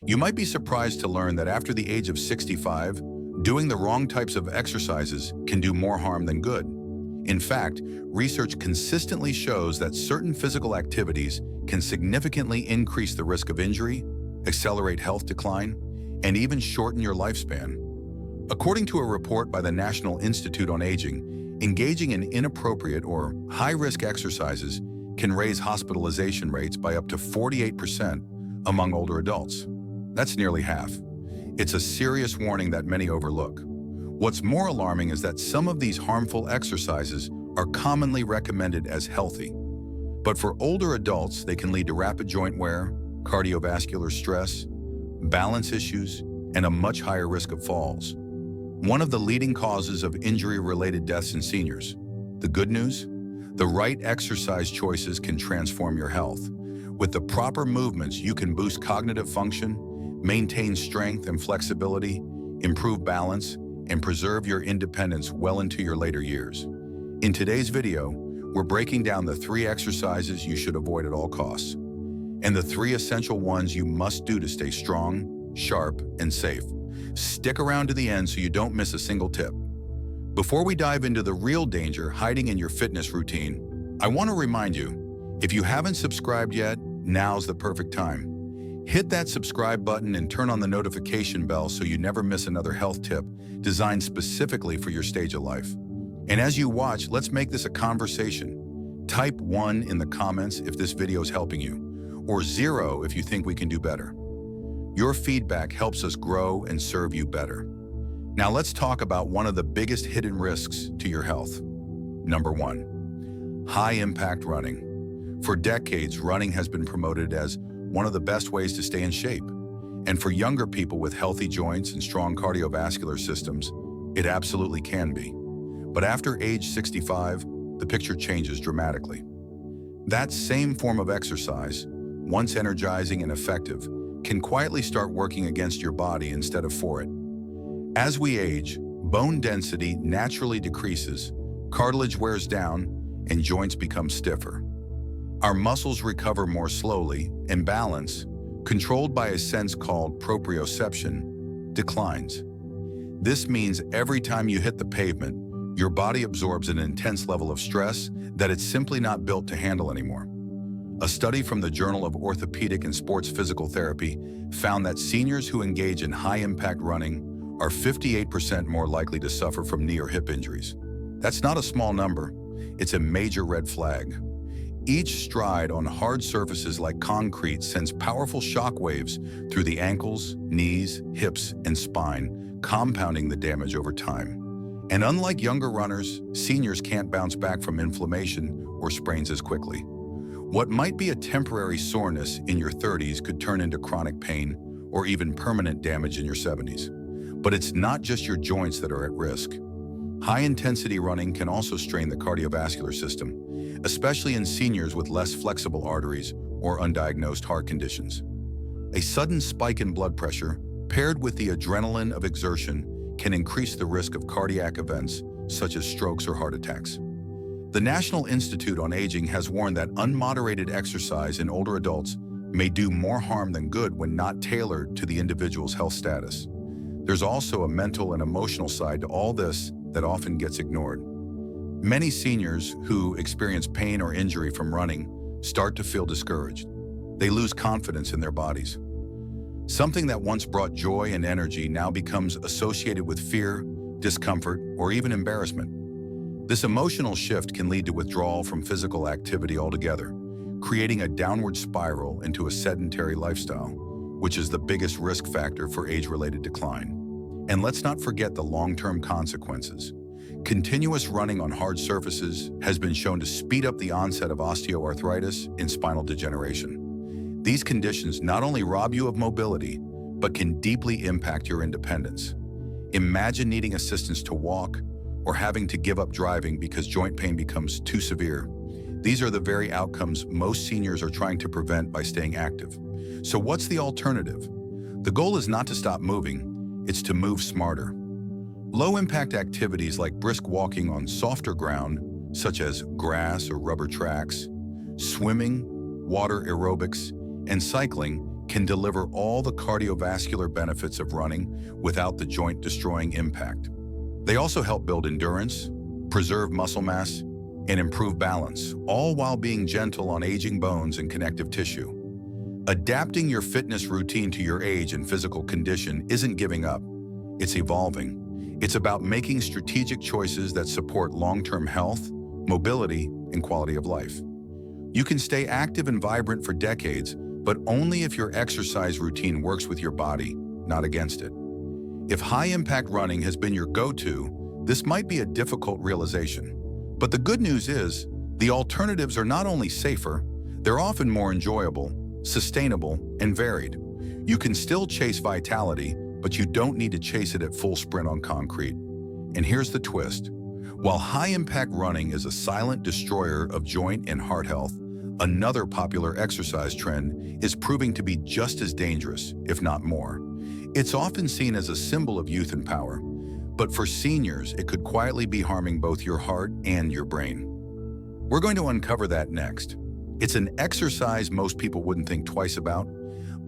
You might be surprised to learn that after the age of 65, doing the wrong types of exercises can do more harm than good. In fact, research consistently shows that certain physical activities can significantly increase the risk of injury, accelerate health decline, and even shorten your lifespan. According to a report by the National Institute on Aging, engaging in inappropriate or high-risk exercises can raise hospitalization rates by up to 48% among older adults. That's nearly half. It's a serious warning that many overlook. What's more alarming is that some of these harmful exercises are commonly recommended as healthy. But for older adults, they can lead to rapid joint wear, cardiovascular stress, balance issues, and a much higher risk of falls. One of the leading causes of injury-related deaths in seniors. The good news? The right exercise choices can transform your health. With the proper movements, you can boost cognitive function, maintain strength and flexibility, improve balance, and preserve your independence well into your later years. In today's video, we're breaking down the 3 exercises you should avoid at all costs, and the 3 essential ones you must do to stay strong, sharp, and safe. Stick around to the end so you don't miss a single tip. Before we dive into the real danger hiding in your fitness routine, I want to remind you, if you haven't subscribed yet, now's the perfect time. Hit that subscribe button and turn on the notification bell so you never miss another health tip designed specifically for your stage of life. And as you watch, let's make this a conversation. Type 1 in the comments if this video is helping you, or 0 if you think we can do better. Your feedback helps us grow and serve you better. Now let's talk about one of the biggest hidden risks to your health. Number 1, high-impact running. For decades, running has been promoted as one of the best ways to stay in shape. And for younger people with healthy joints and strong cardiovascular systems, it absolutely can be. But after age 65, the picture changes dramatically. That same form of exercise, once energizing and effective, can quietly start working against your body instead of for it. As we age, bone density naturally decreases, cartilage wears down, and joints become stiffer. Our muscles recover more slowly, and balance, controlled by a sense called proprioception, declines. This means every time you hit the pavement, your body absorbs an intense level of stress that it's simply not built to handle anymore. A study from the Journal of Orthopedic and Sports Physical Therapy found that seniors who engage in high-impact running are 58% more likely to suffer from knee or hip injuries. That's not a small number. It's a major red flag. Each stride on hard surfaces like concrete sends powerful shock waves through the ankles, knees, hips, and spine, compounding the damage over time. And unlike younger runners, seniors can't bounce back from inflammation or sprains as quickly. What might be a temporary soreness in your 30s could turn into chronic pain or even permanent damage in your 70s. But it's not just your joints that are at risk. High-intensity running can also strain the cardiovascular system, especially in seniors with less flexible arteries or undiagnosed heart conditions. A sudden spike in blood pressure, paired with the adrenaline of exertion, can increase the risk of cardiac events such as strokes or heart attacks. The National Institute on Aging has warned that unmoderated exercise in older adults may do more harm than good when not tailored to the individual's health status. There's also a mental and emotional side to all this that often gets ignored. Many seniors who experience pain or injury from running start to feel discouraged. They lose confidence in their bodies. Something that once brought joy and energy now becomes associated with fear, discomfort, or even embarrassment. This emotional shift can lead to withdrawal from physical activity altogether, creating a downward spiral into a sedentary lifestyle, which is the biggest risk factor for age-related decline. And let's not forget the long-term consequences. Continuous running on hard surfaces has been shown to speed up the onset of osteoarthritis and spinal degeneration. These conditions not only rob you of mobility, but can deeply impact your independence. Imagine needing assistance to walk or having to give up driving because joint pain becomes too severe. These are the very outcomes most seniors are trying to prevent by staying active. So what's the alternative? The goal is not to stop moving, it's to move smarter. Low-impact activities like brisk walking on softer ground, such as grass or rubber tracks, swimming, water aerobics, and cycling can deliver all the cardiovascular benefits of running without the joint-destroying impact. They also help build endurance, preserve muscle mass, and improve balance, all while being gentle on aging bones and connective tissue. Adapting your fitness routine to your age and physical condition isn't giving up, it's evolving. It's about making strategic choices that support long-term health, mobility, and quality of life. You can stay active and vibrant for decades, but only if your exercise routine works with your body, not against it. If high-impact running has been your go-to, this might be a difficult realization. But the good news is, the alternatives are not only safer, they're often more enjoyable, sustainable, and varied. You can still chase vitality, but you don't need to chase it at full sprint on concrete. And here's the twist. While high-impact running is a silent destroyer of joint and heart health, another popular exercise trend is proving to be just as dangerous, if not more. It's often seen as a symbol of youth and power, but for seniors, it could quietly be harming both your heart and your brain. We're going to uncover that next. It's an exercise most people wouldn't think twice about,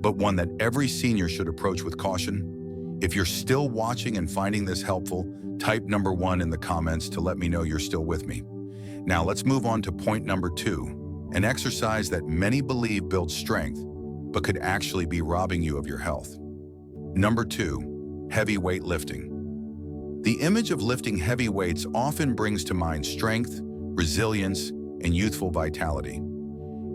but one that every senior should approach with caution. If you're still watching and finding this helpful, type number 1 in the comments to let me know you're still with me. Now let's move on to point number 2, an exercise that many believe builds strength, but could actually be robbing you of your health. Number 2, heavy weight lifting. The image of lifting heavy weights often brings to mind strength, resilience, and youthful vitality.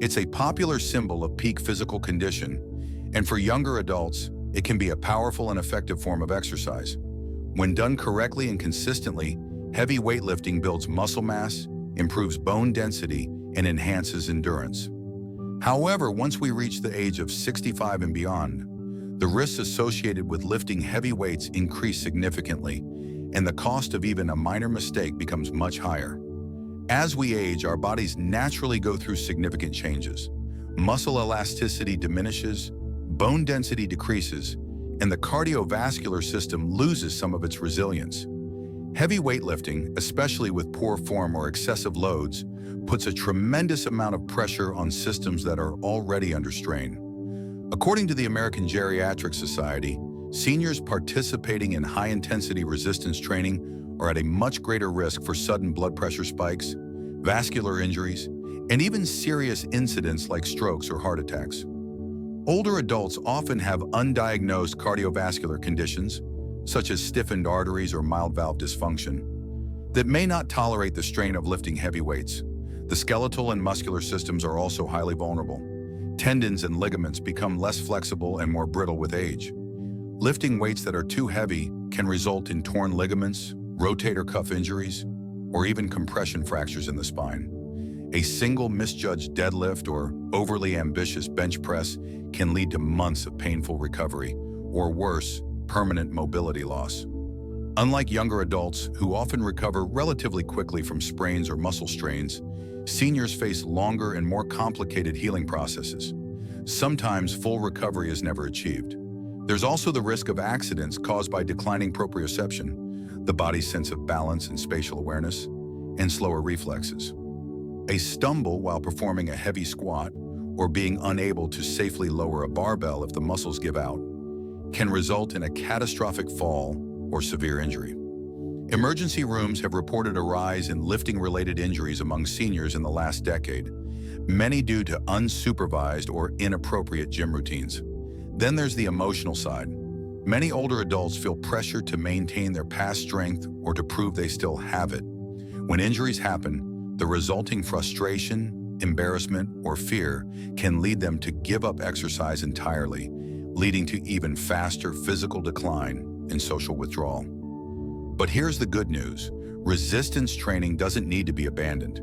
It's a popular symbol of peak physical condition, and for younger adults, it can be a powerful and effective form of exercise. When done correctly and consistently, heavy weightlifting builds muscle mass, improves bone density, and enhances endurance. However, once we reach the age of 65 and beyond, the risks associated with lifting heavy weights increase significantly, and the cost of even a minor mistake becomes much higher. As we age, our bodies naturally go through significant changes. Muscle elasticity diminishes, bone density decreases, and the cardiovascular system loses some of its resilience. Heavy weightlifting, especially with poor form or excessive loads, puts a tremendous amount of pressure on systems that are already under strain. According to the American Geriatric Society, seniors participating in high-intensity resistance training are at a much greater risk for sudden blood pressure spikes, vascular injuries, and even serious incidents like strokes or heart attacks. Older adults often have undiagnosed cardiovascular conditions, such as stiffened arteries or mild valve dysfunction, that may not tolerate the strain of lifting heavy weights. The skeletal and muscular systems are also highly vulnerable. Tendons and ligaments become less flexible and more brittle with age. Lifting weights that are too heavy can result in torn ligaments, rotator cuff injuries, or even compression fractures in the spine. A single misjudged deadlift or overly ambitious bench press can lead to months of painful recovery, or worse, permanent mobility loss. Unlike younger adults, who often recover relatively quickly from sprains or muscle strains, seniors face longer and more complicated healing processes. Sometimes full recovery is never achieved. There's also the risk of accidents caused by declining proprioception, the body's sense of balance and spatial awareness, and slower reflexes. A stumble while performing a heavy squat, or being unable to safely lower a barbell if the muscles give out, can result in a catastrophic fall or severe injury. Emergency rooms have reported a rise in lifting-related injuries among seniors in the last decade, many due to unsupervised or inappropriate gym routines. Then there's the emotional side. Many older adults feel pressure to maintain their past strength or to prove they still have it. When injuries happen, the resulting frustration, embarrassment, or fear can lead them to give up exercise entirely, leading to even faster physical decline and social withdrawal. But here's the good news. Resistance training doesn't need to be abandoned.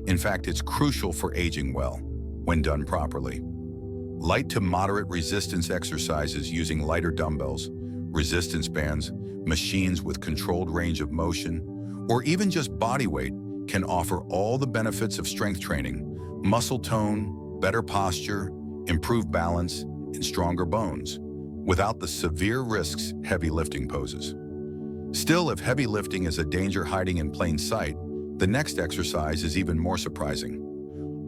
In fact, it's crucial for aging well, when done properly. Light to moderate resistance exercises using lighter dumbbells, resistance bands, machines with controlled range of motion, or even just body weight can offer all the benefits of strength training: muscle tone, better posture, improved balance, and stronger bones, without the severe risks heavy lifting poses. Still, if heavy lifting is a danger hiding in plain sight, the next exercise is even more surprising.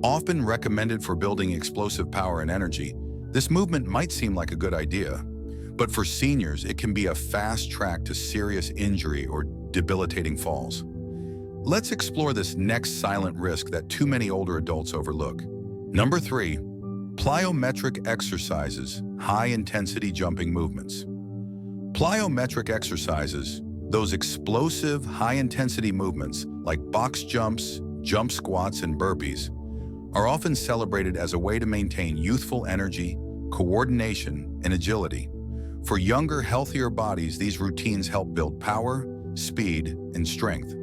Often recommended for building explosive power and energy, This movement might seem like a good idea, but for seniors, it can be a fast track to serious injury or debilitating falls. Let's explore this next silent risk that too many older adults overlook. Number 3, plyometric exercises, high-intensity jumping movements. Plyometric exercises, those explosive, high-intensity movements like box jumps, jump squats, and burpees, are often celebrated as a way to maintain youthful energy, coordination, and agility. For younger, healthier bodies, these routines help build power, speed, and strength.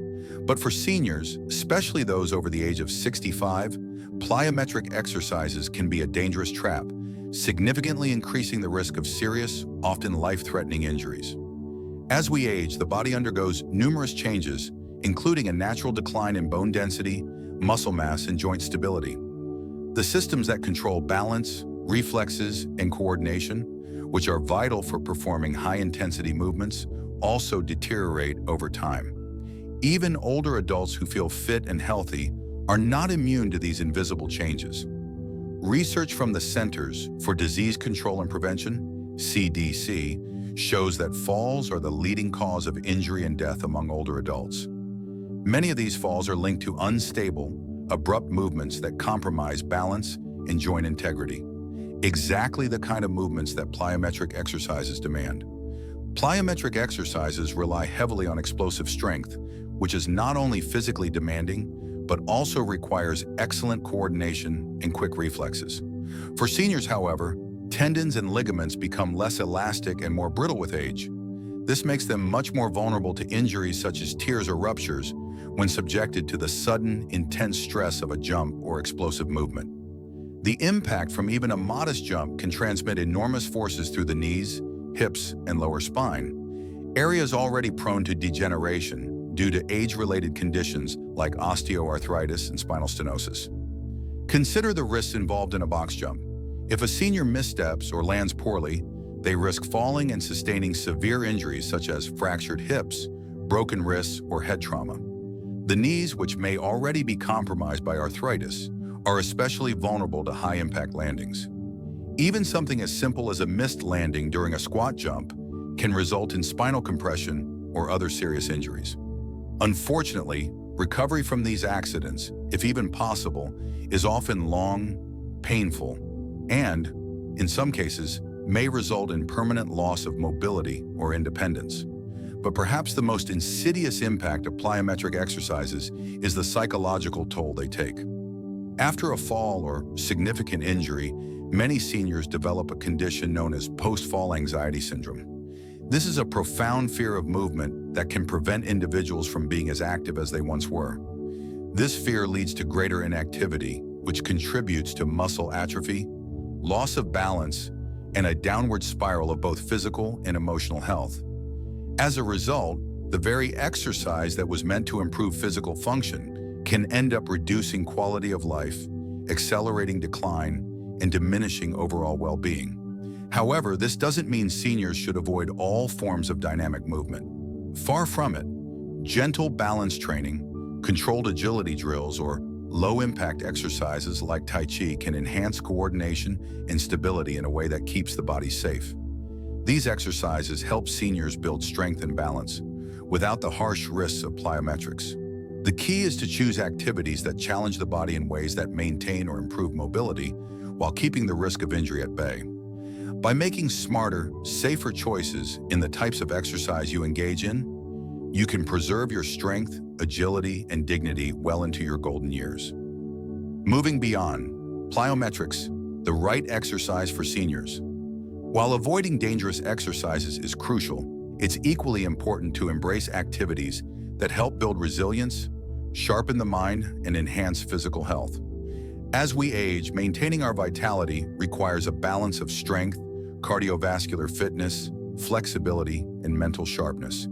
But for seniors, especially those over the age of 65, plyometric exercises can be a dangerous trap, significantly increasing the risk of serious, often life-threatening injuries. As we age, the body undergoes numerous changes, including a natural decline in bone density, muscle mass, and joint stability. The systems that control balance, reflexes, and coordination, which are vital for performing high-intensity movements, also deteriorate over time. Even older adults who feel fit and healthy are not immune to these invisible changes. Research from the Centers for Disease Control and Prevention, CDC, shows that falls are the leading cause of injury and death among older adults. Many of these falls are linked to unstable, abrupt movements that compromise balance and joint integrity. Exactly the kind of movements that plyometric exercises demand. Plyometric exercises rely heavily on explosive strength, which is not only physically demanding, but also requires excellent coordination and quick reflexes. For seniors, however, tendons and ligaments become less elastic and more brittle with age. This makes them much more vulnerable to injuries such as tears or ruptures when subjected to the sudden, intense stress of a jump or explosive movement. The impact from even a modest jump can transmit enormous forces through the knees, hips, and lower spine, areas already prone to degeneration due to age-related conditions like osteoarthritis and spinal stenosis. Consider the risks involved in a box jump. If a senior missteps or lands poorly, they risk falling and sustaining severe injuries such as fractured hips, broken wrists, or head trauma. The knees, which may already be compromised by arthritis, are especially vulnerable to high-impact landings. Even something as simple as a missed landing during a squat jump can result in spinal compression or other serious injuries. Unfortunately, recovery from these accidents, if even possible, is often long, painful, and, in some cases, may result in permanent loss of mobility or independence. But perhaps the most insidious impact of plyometric exercises is the psychological toll they take. After a fall or significant injury, many seniors develop a condition known as post-fall anxiety syndrome. This is a profound fear of movement that can prevent individuals from being as active as they once were. This fear leads to greater inactivity, which contributes to muscle atrophy, loss of balance, and a downward spiral of both physical and emotional health. As a result, the very exercise that was meant to improve physical function can end up reducing quality of life, accelerating decline, and diminishing overall well-being. However, this doesn't mean seniors should avoid all forms of dynamic movement. Far from it. Gentle balance training, controlled agility drills, or low-impact exercises like Tai Chi can enhance coordination and stability in a way that keeps the body safe. These exercises help seniors build strength and balance without the harsh risks of plyometrics. The key is to choose activities that challenge the body in ways that maintain or improve mobility while keeping the risk of injury at bay. By making smarter, safer choices in the types of exercise you engage in, you can preserve your strength, agility, and dignity well into your golden years. Moving beyond, plyometrics, the right exercise for seniors. While avoiding dangerous exercises is crucial, it's equally important to embrace activities that help build resilience, sharpen the mind, and enhance physical health. As we age, maintaining our vitality requires a balance of strength, cardiovascular fitness, flexibility, and mental sharpness.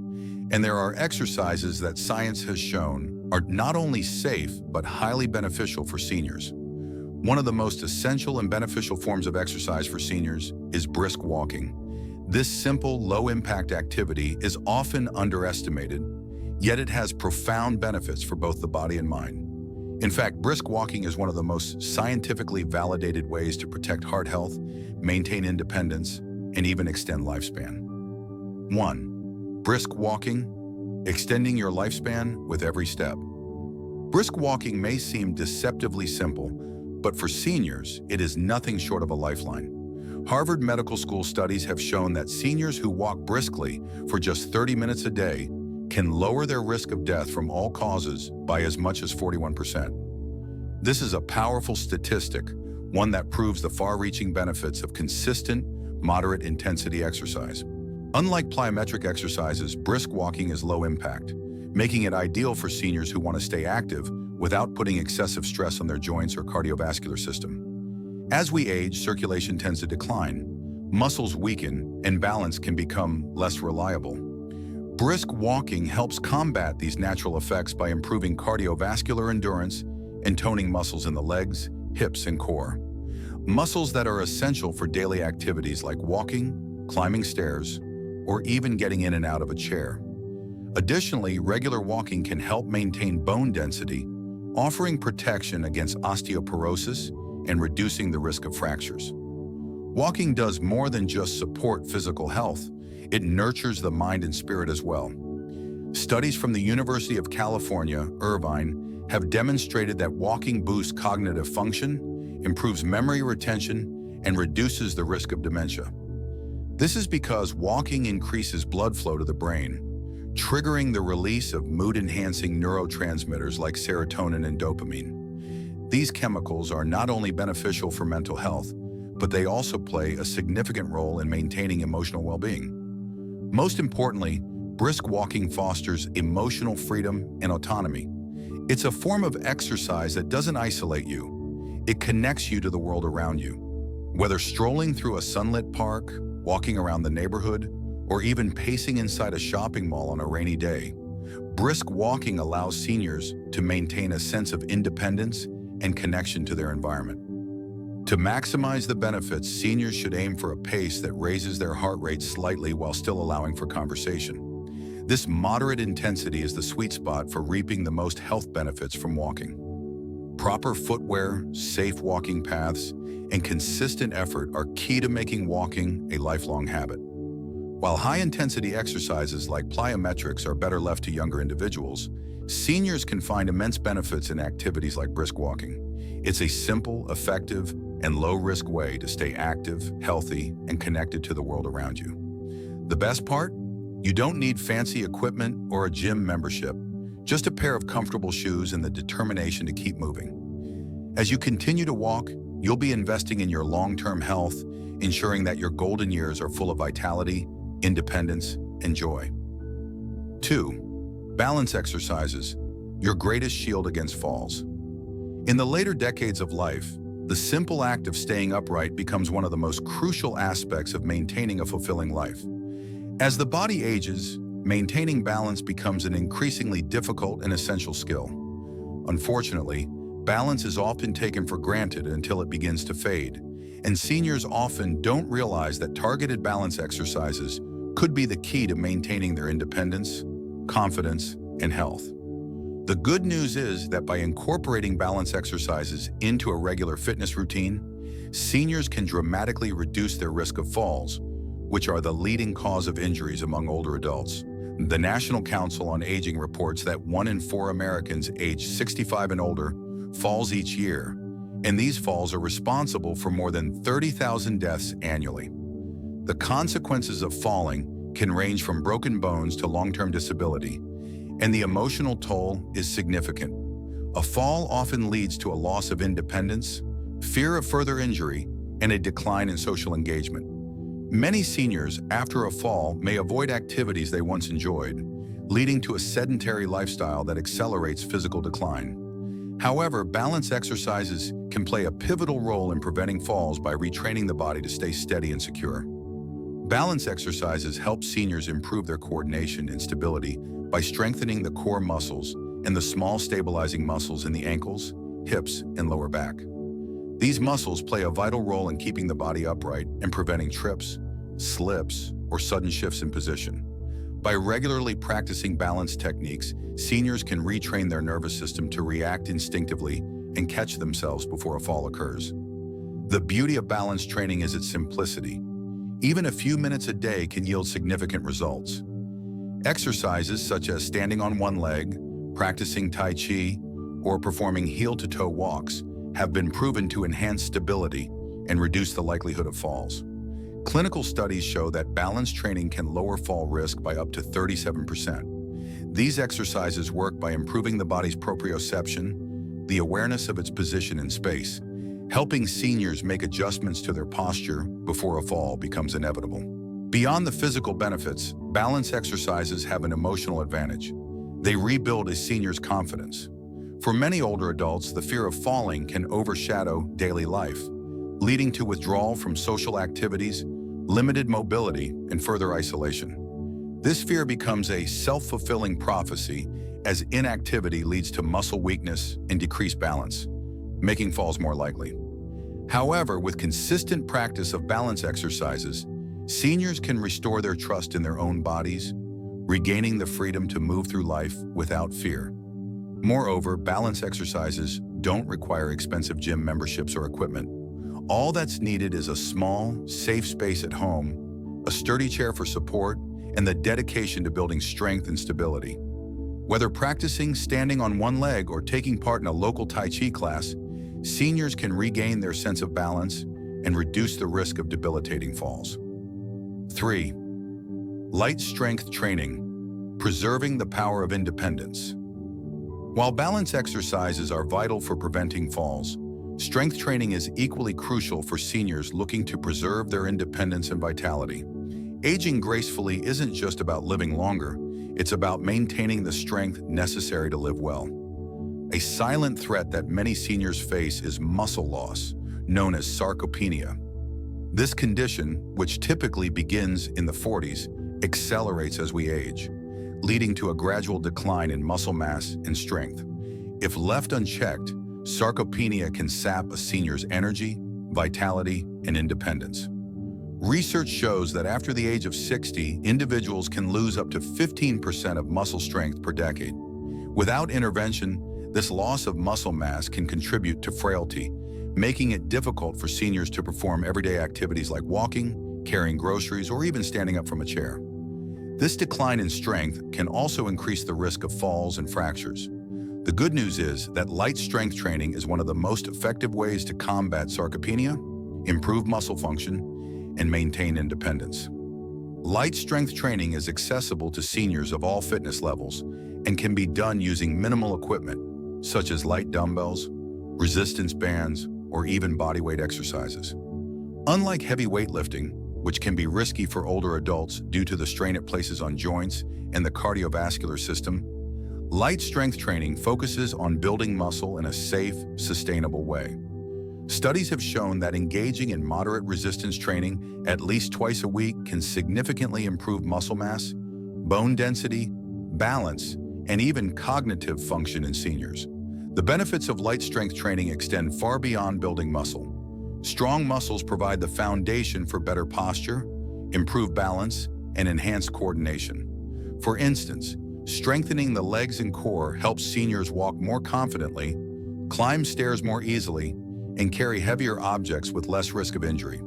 And there are exercises that science has shown are not only safe, but highly beneficial for seniors. One of the most essential and beneficial forms of exercise for seniors is brisk walking. This simple, low-impact activity is often underestimated, yet it has profound benefits for both the body and mind. In fact, brisk walking is one of the most scientifically validated ways to protect heart health, maintain independence, and even extend lifespan. 1. Brisk walking, extending your lifespan with every step. Brisk walking may seem deceptively simple, but for seniors, it is nothing short of a lifeline. Harvard Medical School studies have shown that seniors who walk briskly for just 30 minutes a day can lower their risk of death from all causes by as much as 41%. This is a powerful statistic, one that proves the far-reaching benefits of consistent, moderate-intensity exercise. Unlike plyometric exercises, brisk walking is low impact, making it ideal for seniors who want to stay active without putting excessive stress on their joints or cardiovascular system. As we age, circulation tends to decline, muscles weaken, and balance can become less reliable. Brisk walking helps combat these natural effects by improving cardiovascular endurance and toning muscles in the legs, hips, and core. Muscles that are essential for daily activities like walking, climbing stairs, or even getting in and out of a chair. Additionally, regular walking can help maintain bone density, offering protection against osteoporosis and reducing the risk of fractures. Walking does more than just support physical health. It nurtures the mind and spirit as well. Studies from the University of California, Irvine, have demonstrated that walking boosts cognitive function, improves memory retention, and reduces the risk of dementia. This is because walking increases blood flow to the brain, triggering the release of mood-enhancing neurotransmitters like serotonin and dopamine. These chemicals are not only beneficial for mental health, but they also play a significant role in maintaining emotional well-being. Most importantly, brisk walking fosters emotional freedom and autonomy. It's a form of exercise that doesn't isolate you. It connects you to the world around you. Whether strolling through a sunlit park, walking around the neighborhood, or even pacing inside a shopping mall on a rainy day, brisk walking allows seniors to maintain a sense of independence and connection to their environment. To maximize the benefits, seniors should aim for a pace that raises their heart rate slightly while still allowing for conversation. This moderate intensity is the sweet spot for reaping the most health benefits from walking. Proper footwear, safe walking paths, and consistent effort are key to making walking a lifelong habit. While high-intensity exercises like plyometrics are better left to younger individuals, seniors can find immense benefits in activities like brisk walking. It's a simple, effective, and low-risk way to stay active, healthy, and connected to the world around you. The best part? You don't need fancy equipment or a gym membership, just a pair of comfortable shoes and the determination to keep moving. As you continue to walk, you'll be investing in your long-term health, ensuring that your golden years are full of vitality, independence, and joy. 2. Balance exercises, your greatest shield against falls. In the later decades of life, the simple act of staying upright becomes one of the most crucial aspects of maintaining a fulfilling life. As the body ages, maintaining balance becomes an increasingly difficult and essential skill. Unfortunately, balance is often taken for granted until it begins to fade, and seniors often don't realize that targeted balance exercises could be the key to maintaining their independence, confidence, and health. The good news is that by incorporating balance exercises into a regular fitness routine, seniors can dramatically reduce their risk of falls, which are the leading cause of injuries among older adults. The National Council on Aging reports that 1 in 4 Americans aged 65 and older falls each year, and these falls are responsible for more than 30,000 deaths annually. The consequences of falling can range from broken bones to long-term disability, and the emotional toll is significant. A fall often leads to a loss of independence, fear of further injury, and a decline in social engagement. Many seniors, after a fall, may avoid activities they once enjoyed, leading to a sedentary lifestyle that accelerates physical decline. However, balance exercises can play a pivotal role in preventing falls by retraining the body to stay steady and secure. Balance exercises help seniors improve their coordination and stability by strengthening the core muscles and the small stabilizing muscles in the ankles, hips, and lower back. These muscles play a vital role in keeping the body upright and preventing trips, slips, or sudden shifts in position. By regularly practicing balance techniques, seniors can retrain their nervous system to react instinctively and catch themselves before a fall occurs. The beauty of balance training is its simplicity. Even a few minutes a day can yield significant results. Exercises such as standing on one leg, practicing Tai Chi, or performing heel-to-toe walks have been proven to enhance stability and reduce the likelihood of falls. Clinical studies show that balance training can lower fall risk by up to 37%. These exercises work by improving the body's proprioception, the awareness of its position in space, helping seniors make adjustments to their posture before a fall becomes inevitable. Beyond the physical benefits, balance exercises have an emotional advantage. They rebuild a senior's confidence. For many older adults, the fear of falling can overshadow daily life, leading to withdrawal from social activities, limited mobility, and further isolation. This fear becomes a self-fulfilling prophecy as inactivity leads to muscle weakness and decreased balance, making falls more likely. However, with consistent practice of balance exercises, seniors can restore their trust in their own bodies, regaining the freedom to move through life without fear. Moreover, balance exercises don't require expensive gym memberships or equipment. All that's needed is a small, safe space at home, a sturdy chair for support, and the dedication to building strength and stability. Whether practicing standing on one leg or taking part in a local Tai Chi class, seniors can regain their sense of balance and reduce the risk of debilitating falls. 3. Light strength training, preserving the power of independence. While balance exercises are vital for preventing falls, strength training is equally crucial for seniors looking to preserve their independence and vitality. Aging gracefully isn't just about living longer, it's about maintaining the strength necessary to live well. A silent threat that many seniors face is muscle loss, known as sarcopenia. This condition, which typically begins in the 40s, accelerates as we age, leading to a gradual decline in muscle mass and strength. If left unchecked, sarcopenia can sap a senior's energy, vitality, and independence. Research shows that after the age of 60, individuals can lose up to 15% of muscle strength per decade. Without intervention, this loss of muscle mass can contribute to frailty, making it difficult for seniors to perform everyday activities like walking, carrying groceries, or even standing up from a chair. This decline in strength can also increase the risk of falls and fractures. The good news is that light strength training is one of the most effective ways to combat sarcopenia, improve muscle function, and maintain independence. Light strength training is accessible to seniors of all fitness levels and can be done using minimal equipment, such as light dumbbells, resistance bands, or even bodyweight exercises. Unlike heavy weightlifting, which can be risky for older adults due to the strain it places on joints and the cardiovascular system, light strength training focuses on building muscle in a safe, sustainable way. Studies have shown that engaging in moderate resistance training at least twice a week can significantly improve muscle mass, bone density, balance, and even cognitive function in seniors. The benefits of light strength training extend far beyond building muscle. Strong muscles provide the foundation for better posture, improved balance, and enhanced coordination. For instance, strengthening the legs and core helps seniors walk more confidently, climb stairs more easily, and carry heavier objects with less risk of injury.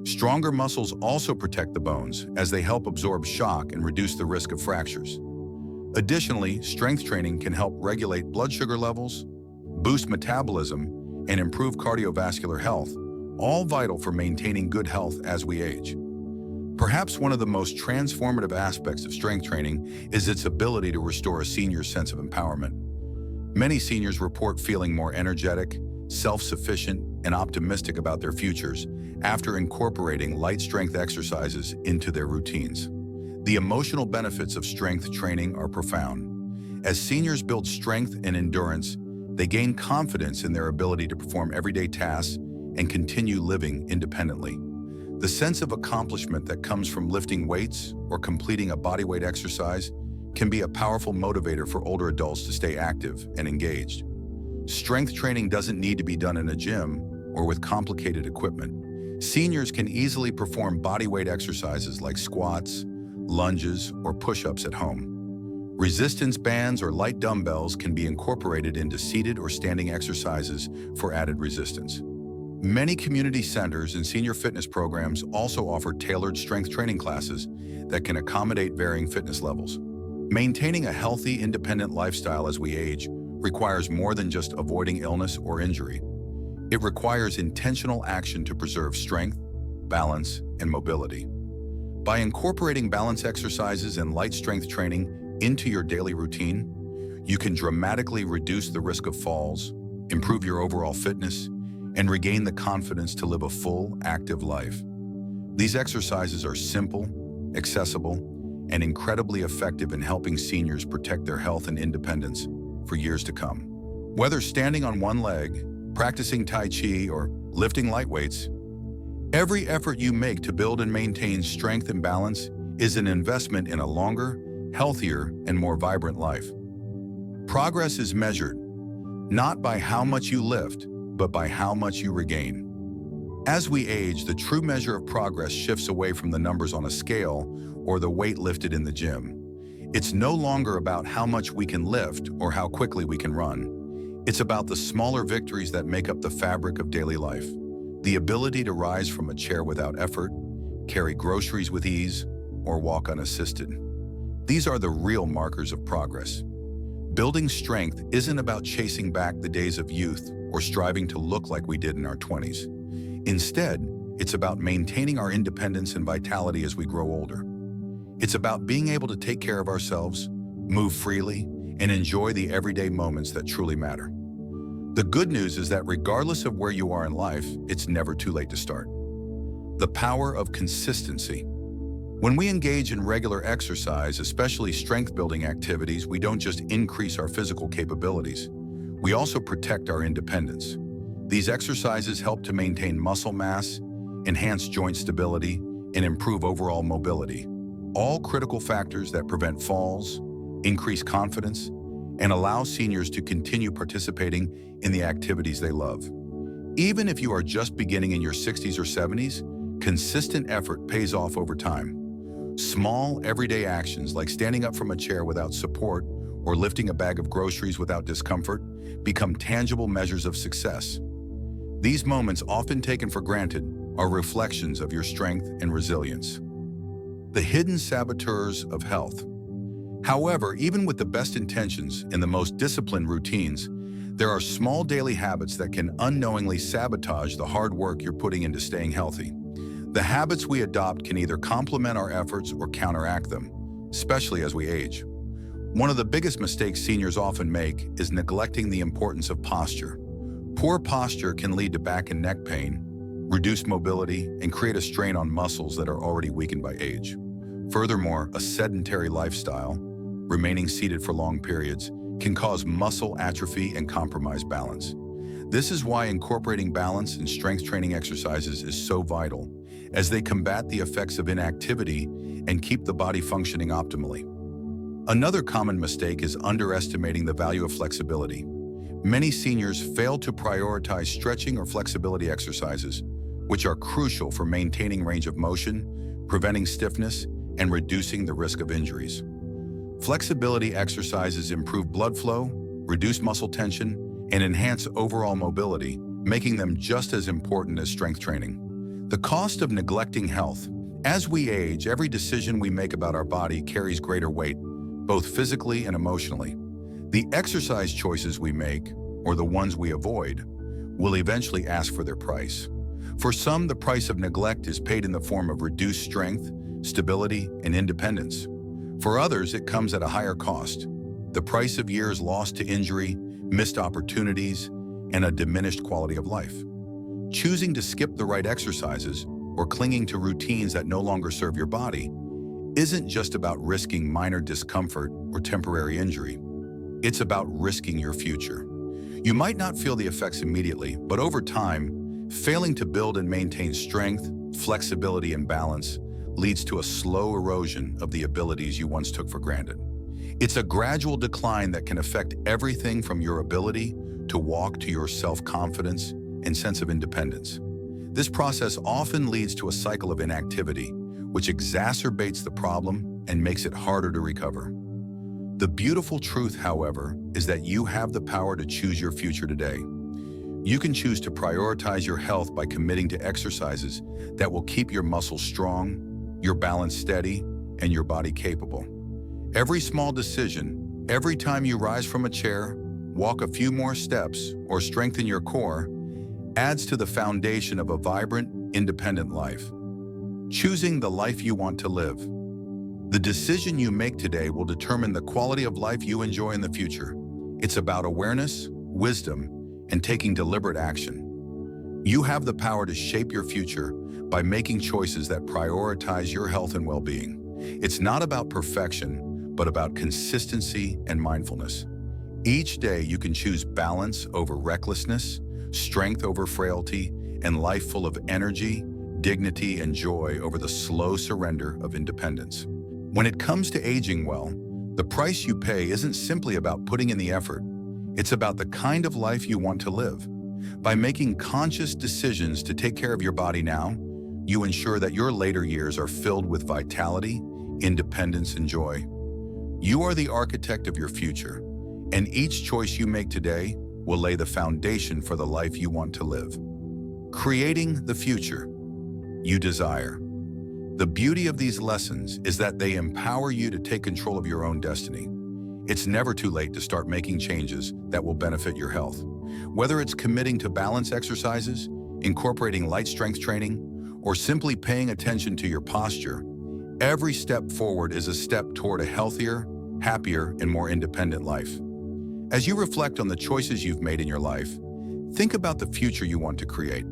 Stronger muscles also protect the bones as they help absorb shock and reduce the risk of fractures. Additionally, strength training can help regulate blood sugar levels, boost metabolism, and improve cardiovascular health, all vital for maintaining good health as we age. Perhaps one of the most transformative aspects of strength training is its ability to restore a senior's sense of empowerment. Many seniors report feeling more energetic, self-sufficient, and optimistic about their futures after incorporating light strength exercises into their routines. The emotional benefits of strength training are profound. As seniors build strength and endurance, they gain confidence in their ability to perform everyday tasks and continue living independently. The sense of accomplishment that comes from lifting weights or completing a bodyweight exercise can be a powerful motivator for older adults to stay active and engaged. Strength training doesn't need to be done in a gym or with complicated equipment. Seniors can easily perform bodyweight exercises like squats, lunges, or push-ups at home. Resistance bands or light dumbbells can be incorporated into seated or standing exercises for added resistance. Many community centers and senior fitness programs also offer tailored strength training classes that can accommodate varying fitness levels. Maintaining a healthy, independent lifestyle as we age requires more than just avoiding illness or injury. It requires intentional action to preserve strength, balance, and mobility. By incorporating balance exercises and light strength training into your daily routine, you can dramatically reduce the risk of falls, improve your overall fitness, and regain the confidence to live a full, active life. These exercises are simple, accessible, and incredibly effective in helping seniors protect their health and independence for years to come. Whether standing on one leg, practicing Tai Chi, or lifting light weights, every effort you make to build and maintain strength and balance is an investment in a longer, healthier, and more vibrant life. Progress is measured not by how much you lift, but by how much you regain. As we age, the true measure of progress shifts away from the numbers on a scale or the weight lifted in the gym. It's no longer about how much we can lift or how quickly we can run. It's about the smaller victories that make up the fabric of daily life. The ability to rise from a chair without effort, carry groceries with ease, or walk unassisted. These are the real markers of progress. Building strength isn't about chasing back the days of youth or striving to look like we did in our 20s. Instead, it's about maintaining our independence and vitality as we grow older. It's about being able to take care of ourselves, move freely, and enjoy the everyday moments that truly matter. The good news is that regardless of where you are in life, it's never too late to start. The power of consistency. When we engage in regular exercise, especially strength-building activities, we don't just increase our physical capabilities. We also protect our independence. These exercises help to maintain muscle mass, enhance joint stability, and improve overall mobility. All critical factors that prevent falls, increase confidence, and allow seniors to continue participating in the activities they love. Even if you are just beginning in your 60s or 70s, consistent effort pays off over time. Small, everyday actions like standing up from a chair without support or lifting a bag of groceries without discomfort become tangible measures of success. These moments, often taken for granted, are reflections of your strength and resilience. The hidden saboteurs of health. However, even with the best intentions and the most disciplined routines, there are small daily habits that can unknowingly sabotage the hard work you're putting into staying healthy. The habits we adopt can either complement our efforts or counteract them, especially as we age. One of the biggest mistakes seniors often make is neglecting the importance of posture. Poor posture can lead to back and neck pain, reduce mobility, and create a strain on muscles that are already weakened by age. Furthermore, a sedentary lifestyle, remaining seated for long periods, can cause muscle atrophy and compromise balance. This is why incorporating balance and strength training exercises is so vital, as they combat the effects of inactivity and keep the body functioning optimally. Another common mistake is underestimating the value of flexibility. Many seniors fail to prioritize stretching or flexibility exercises, which are crucial for maintaining range of motion, preventing stiffness, and reducing the risk of injuries. Flexibility exercises improve blood flow, reduce muscle tension, and enhance overall mobility, making them just as important as strength training. The cost of neglecting health. As we age, every decision we make about our body carries greater weight, both physically and emotionally. The exercise choices we make, or the ones we avoid, will eventually ask for their price. For some, the price of neglect is paid in the form of reduced strength, stability, and independence. For others, it comes at a higher cost, the price of years lost to injury, missed opportunities, and a diminished quality of life. Choosing to skip the right exercises or clinging to routines that no longer serve your body isn't just about risking minor discomfort or temporary injury. It's about risking your future. You might not feel the effects immediately, but over time, failing to build and maintain strength, flexibility, and balance leads to a slow erosion of the abilities you once took for granted. It's a gradual decline that can affect everything from your ability to walk to your self-confidence and sense of independence. This process often leads to a cycle of inactivity, which exacerbates the problem and makes it harder to recover. The beautiful truth, however, is that you have the power to choose your future today. You can choose to prioritize your health by committing to exercises that will keep your muscles strong, your balance steady, and your body capable. Every small decision, every time you rise from a chair, walk a few more steps, or strengthen your core, adds to the foundation of a vibrant, independent life. Choosing the life you want to live. The decision you make today will determine the quality of life you enjoy in the future. It's about awareness, wisdom, and taking deliberate action. You have the power to shape your future by making choices that prioritize your health and well-being. It's not about perfection, but about consistency and mindfulness. Each day you can choose balance over recklessness, strength over frailty, and life full of energy, dignity, and joy over the slow surrender of independence. When it comes to aging well, the price you pay isn't simply about putting in the effort. It's about the kind of life you want to live. By making conscious decisions to take care of your body now, you ensure that your later years are filled with vitality, independence, and joy. You are the architect of your future, and each choice you make today will lay the foundation for the life you want to live. Creating the future you desire. The beauty of these lessons is that they empower you to take control of your own destiny. It's never too late to start making changes that will benefit your health. Whether it's committing to balance exercises, incorporating light strength training, or simply paying attention to your posture, every step forward is a step toward a healthier, happier, and more independent life. As you reflect on the choices you've made in your life, think about the future you want to create.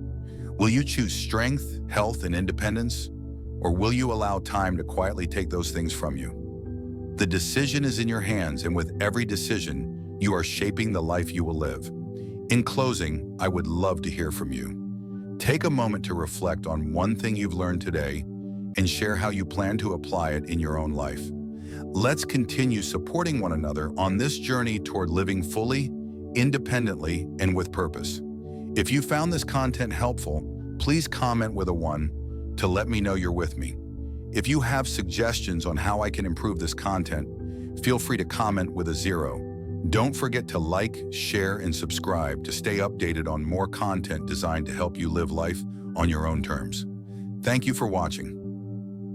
Will you choose strength, health, and independence? Or will you allow time to quietly take those things from you? The decision is in your hands, and with every decision, you are shaping the life you will live. In closing, I would love to hear from you. Take a moment to reflect on one thing you've learned today and share how you plan to apply it in your own life. Let's continue supporting one another on this journey toward living fully, independently, and with purpose. If you found this content helpful, please comment with a 1 to let me know you're with me. If you have suggestions on how I can improve this content, feel free to comment with a 0. Don't forget to like, share, and subscribe to stay updated on more content designed to help you live life on your own terms. Thank you for watching.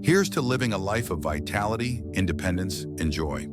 Here's to living a life of vitality, independence, and joy.